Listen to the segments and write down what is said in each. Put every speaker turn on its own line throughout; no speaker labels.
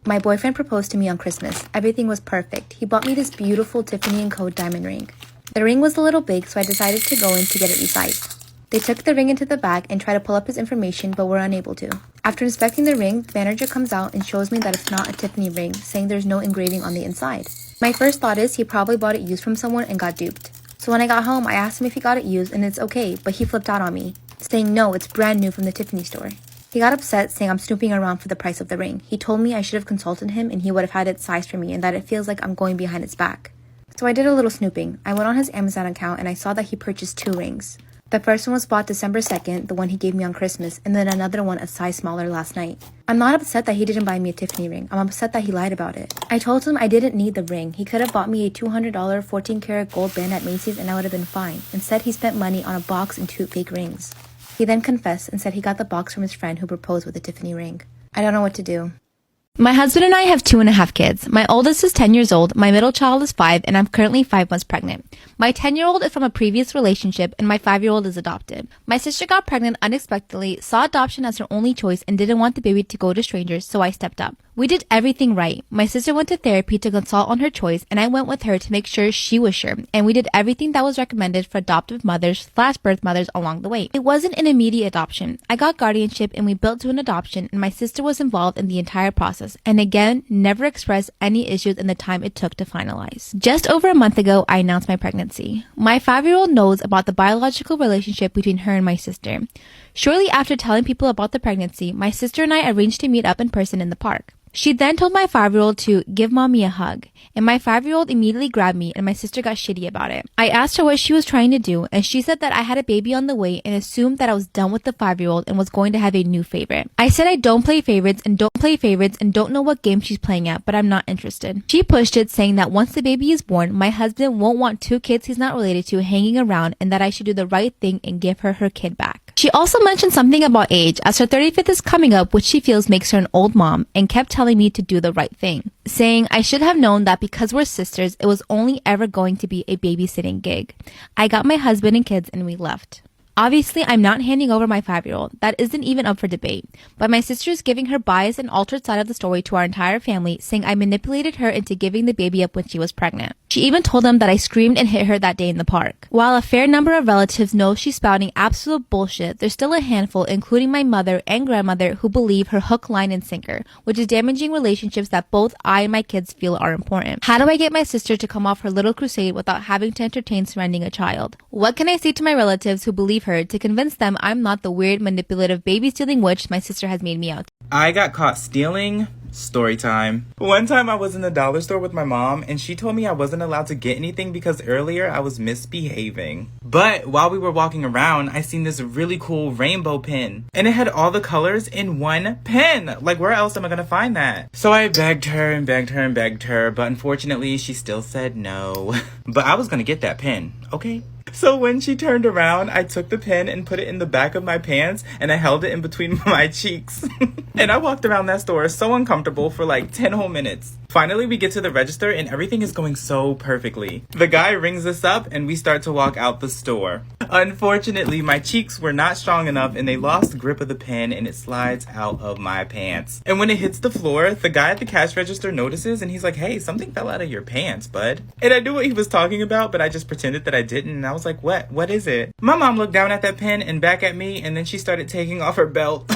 My boyfriend proposed to me on Christmas. Everything was perfect. He bought me this beautiful Tiffany & Co. diamond ring. The ring was a little big, so I decided to go in to get it resized. They took the ring into the bag and tried to pull up his information, but were unable to. After inspecting the ring, the manager comes out and shows me that it's not a Tiffany ring, saying there's no engraving on the inside. My first thought is he probably bought it used from someone and got duped. So when I got home, I asked him if he got it used and it's okay, but he flipped out on me, saying no, it's brand new from the Tiffany store. He got upset, saying I'm snooping around for the price of the ring. He told me I should have consulted him and he would have had it sized for me and that it feels like I'm going behind its back. So I did a little snooping. I went on his Amazon account and I saw that he purchased 2 rings. The first one was bought December 2nd, the one he gave me on Christmas, and then another one a size smaller last night. I'm not upset that he didn't buy me a Tiffany ring. I'm upset that he lied about it. I told him I didn't need the ring. He could have bought me a $200 14-karat gold band at Macy's and I would have been fine. Instead, he spent money on a box and 2 fake rings. He then confessed and said he got the box from his friend who proposed with a Tiffany ring. I don't know what to do.
My husband and I have 2.5 kids. My oldest is 10 years old, my middle child is 5, and I'm currently 5 months pregnant. My 10-year-old is from a previous relationship, and my 5-year-old is adopted. My sister got pregnant unexpectedly, saw adoption as her only choice, and didn't want the baby to go to strangers, so I stepped up. We did everything right. My sister went to therapy to consult on her choice, and I went with her to make sure she was sure, and we did everything that was recommended for adoptive mothers/birth mothers along the way. It wasn't an immediate adoption. I got guardianship, and we built to an adoption, and my sister was involved in the entire process, and again, never expressed any issues in the time it took to finalize. Just over a month ago, I announced my pregnancy. My 5-year-old knows about the biological relationship between her and my sister. Shortly after telling people about the pregnancy, my sister and I arranged to meet up in person in the park. She then told my 5-year-old to give mommy a hug, and my 5-year-old immediately grabbed me and my sister got shitty about it. I asked her what she was trying to do, and she said that I had a baby on the way and assumed that I was done with the 5-year-old and was going to have a new favorite. I said I don't play favorites and don't know what game she's playing at, but I'm not interested. She pushed it, saying that once the baby is born, my husband won't want 2 kids he's not related to hanging around and that I should do the right thing and give her her kid back. She also mentioned something about age, as her 35th is coming up, which she feels makes her an old mom, and kept telling me to do the right thing, saying I should have known that because we're sisters, it was only ever going to be a babysitting gig. I got my husband and kids and we left. Obviously, I'm not handing over my 5-year-old. That isn't even up for debate. But my sister is giving her biased and altered side of the story to our entire family, saying I manipulated her into giving the baby up when she was pregnant. She even told them that I screamed and hit her that day in the park. While a fair number of relatives know she's spouting absolute bullshit, there's still a handful, including my mother and grandmother, who believe her hook, line, and sinker, which is damaging relationships that both I and my kids feel are important. How do I get my sister to come off her little crusade without having to entertain surrendering a child? What can I say to my relatives who believe her to convince them I'm not the weird, manipulative, baby-stealing witch my sister has made me out?
I got caught stealing. Story time. One time I was in the dollar store with my mom and she told me I wasn't allowed to get anything because earlier I was misbehaving. But while we were walking around, I seen this really cool rainbow pen and it had all the colors in one pen. Like, where else am I gonna find that? So I begged her and begged her and begged her, but unfortunately she still said no. But I was gonna get that pen, okay? So when she turned around, I took the pen and put it in the back of my pants and I held it in between my cheeks. And I walked around that store so uncomfortable for like 10 whole minutes. Finally, we get to the register and everything is going so perfectly. The guy rings us up and we start to walk out the store. Unfortunately, my cheeks were not strong enough and they lost grip of the pen and it slides out of my pants. And when it hits the floor, the guy at the cash register notices and he's like, "Hey, something fell out of your pants, bud." And I knew what he was talking about, but I just pretended that I didn't. And I was like, what is it? My mom looked down at that pen and back at me and then she started taking off her belt.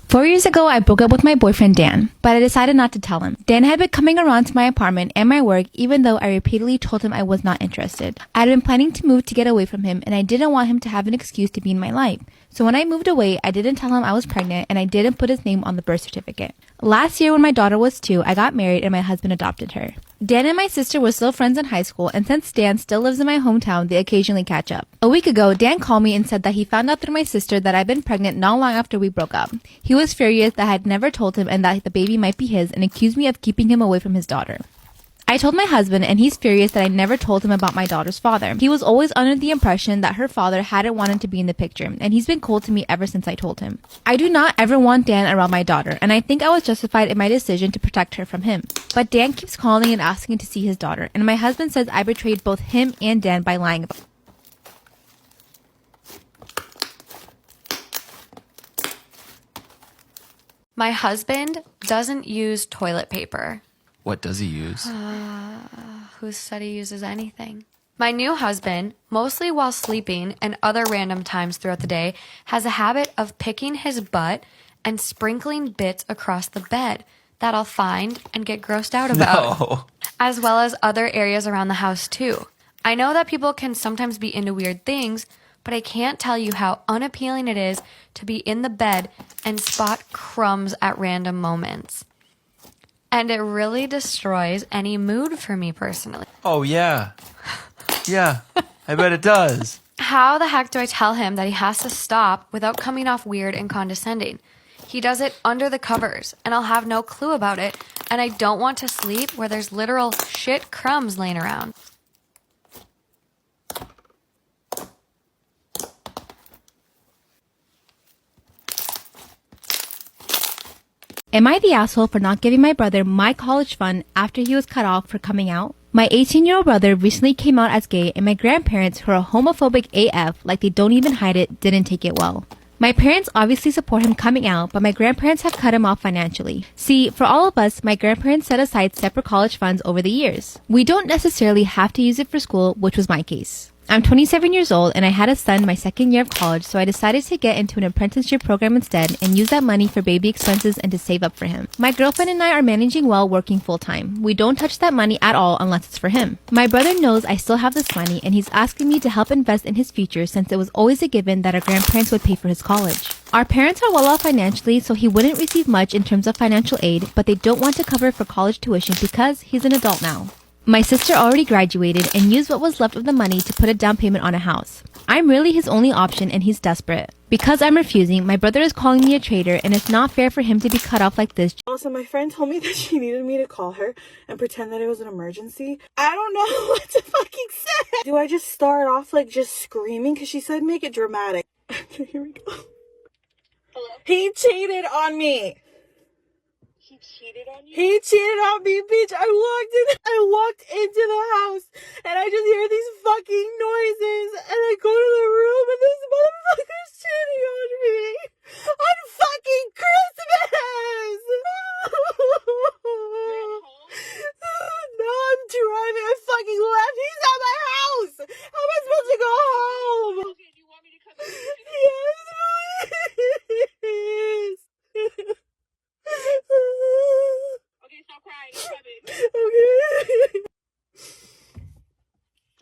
4 years ago, I broke up with my boyfriend, Dan, but I decided not to tell him. Dan had been coming around to my apartment and my work, even though I repeatedly told him I was not interested. I had been planning to move to get away from him, and I didn't want him to have an excuse to be in my life. So when I moved away, I didn't tell him I was pregnant, and I didn't put his name on the birth certificate. Last year, when my daughter was 2, I got married and my husband adopted her. Dan and my sister were still friends in high school, and since Dan still lives in my hometown, they occasionally catch up. A week ago, Dan called me and said that he found out through my sister that I'd been pregnant not long after we broke up. He was furious that I had never told him and that the baby might be his, and accused me of keeping him away from his daughter. I told my husband, and he's furious that I never told him about my daughter's father. He was always under the impression that her father hadn't wanted to be in the picture, and he's been cold to me ever since I told him. I do not ever want Dan around my daughter, and I think I was justified in my decision to protect her from him. But Dan keeps calling and asking to see his daughter, and my husband says I betrayed both him and Dan by lying about it.
My husband doesn't use toilet paper.
What does he use?
Who said he uses anything? My new husband, mostly while sleeping and other random times throughout the day, has a habit of picking his butt and sprinkling bits across the bed that I'll find and get grossed out about.
No.
As well as other areas around the house too. I know that people can sometimes be into weird things, but I can't tell you how unappealing it is to be in the bed and spot crumbs at random moments. And it really destroys any mood for me personally.
Oh, yeah. Yeah, I bet it does.
How the heck do I tell him that he has to stop without coming off weird and condescending? He does it under the covers, and I'll have no clue about it, and I don't want to sleep where there's literal shit crumbs laying around.
Am I the asshole for not giving my brother my college fund after he was cut off for coming out? My 18-year-old brother recently came out as gay, and my grandparents, who are homophobic AF, like they don't even hide it, didn't take it well. My parents obviously support him coming out, but my grandparents have cut him off financially. See, for all of us, my grandparents set aside separate college funds over the years. We don't necessarily have to use it for school, which was my case. I'm 27 years old and I had a son my second year of college, so I decided to get into an apprenticeship program instead and use that money for baby expenses and to save up for him. My girlfriend and I are managing well, working full time. We don't touch that money at all unless it's for him. My brother knows I still have this money and he's asking me to help invest in his future since it was always a given that our grandparents would pay for his college. Our parents are well off financially, so he wouldn't receive much in terms of financial aid, but they don't want to cover for college tuition because he's an adult now. My sister already graduated and used what was left of the money to put a down payment on a house. I'm really his only option and he's desperate. Because I'm refusing, my brother is calling me a traitor and it's not fair for him to be cut off like this.
Also, my friend told me that she needed me to call her and pretend that it was an emergency. I don't know what to fucking say. Do I just start off like just screaming? Because she said make it dramatic. Okay, here we go. Hello? He cheated on me. He cheated on me, bitch. I walked into the house and I just hear these fucking noises and I go to the room and this motherfucker's cheating on me on fucking Christmas. No, I'm driving. I fucking left. He's at my house. How am I supposed to go home? Okay, do you want me to come in? Yes, please. Okay, stop crying. Okay.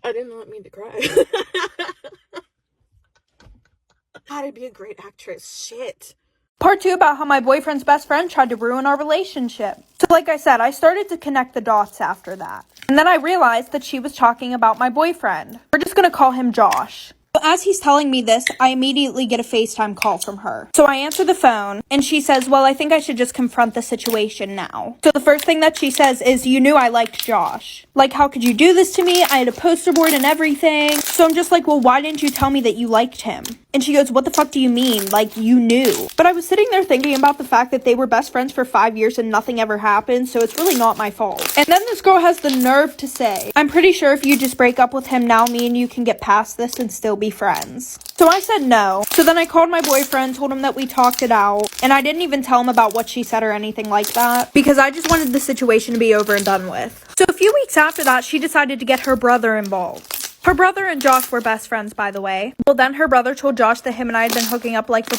I did not mean to cry. How to be a great actress. Shit.
Part 2 about how my boyfriend's best friend tried to ruin our relationship. So like I said, I started to connect the dots after that. And then I realized that she was talking about my boyfriend. We're just gonna call him Josh. As he's telling me this, I immediately get a FaceTime call from her. So I answer the phone, and she says, well, I think I should just confront the situation now. So the first thing that she says is, you knew I liked Josh. Like, how could you do this to me? I had a poster board and everything. So I'm just like, well, why didn't you tell me that you liked him? And she goes, what the fuck do you mean? Like, you knew. But I was sitting there thinking about the fact that they were best friends for 5 years and nothing ever happened, so it's really not my fault. And then this girl has the nerve to say, I'm pretty sure if you just break up with him now, me and you can get past this and still be friends. So I said no. So then I called my boyfriend, told him that we talked it out, and I didn't even tell him about what she said or anything like that, because I just wanted the situation to be over and done with. So a few weeks after that, she decided to get her brother involved. Her brother and Josh were best friends, by the way. Well, then her brother told Josh that him and I had been hooking up like for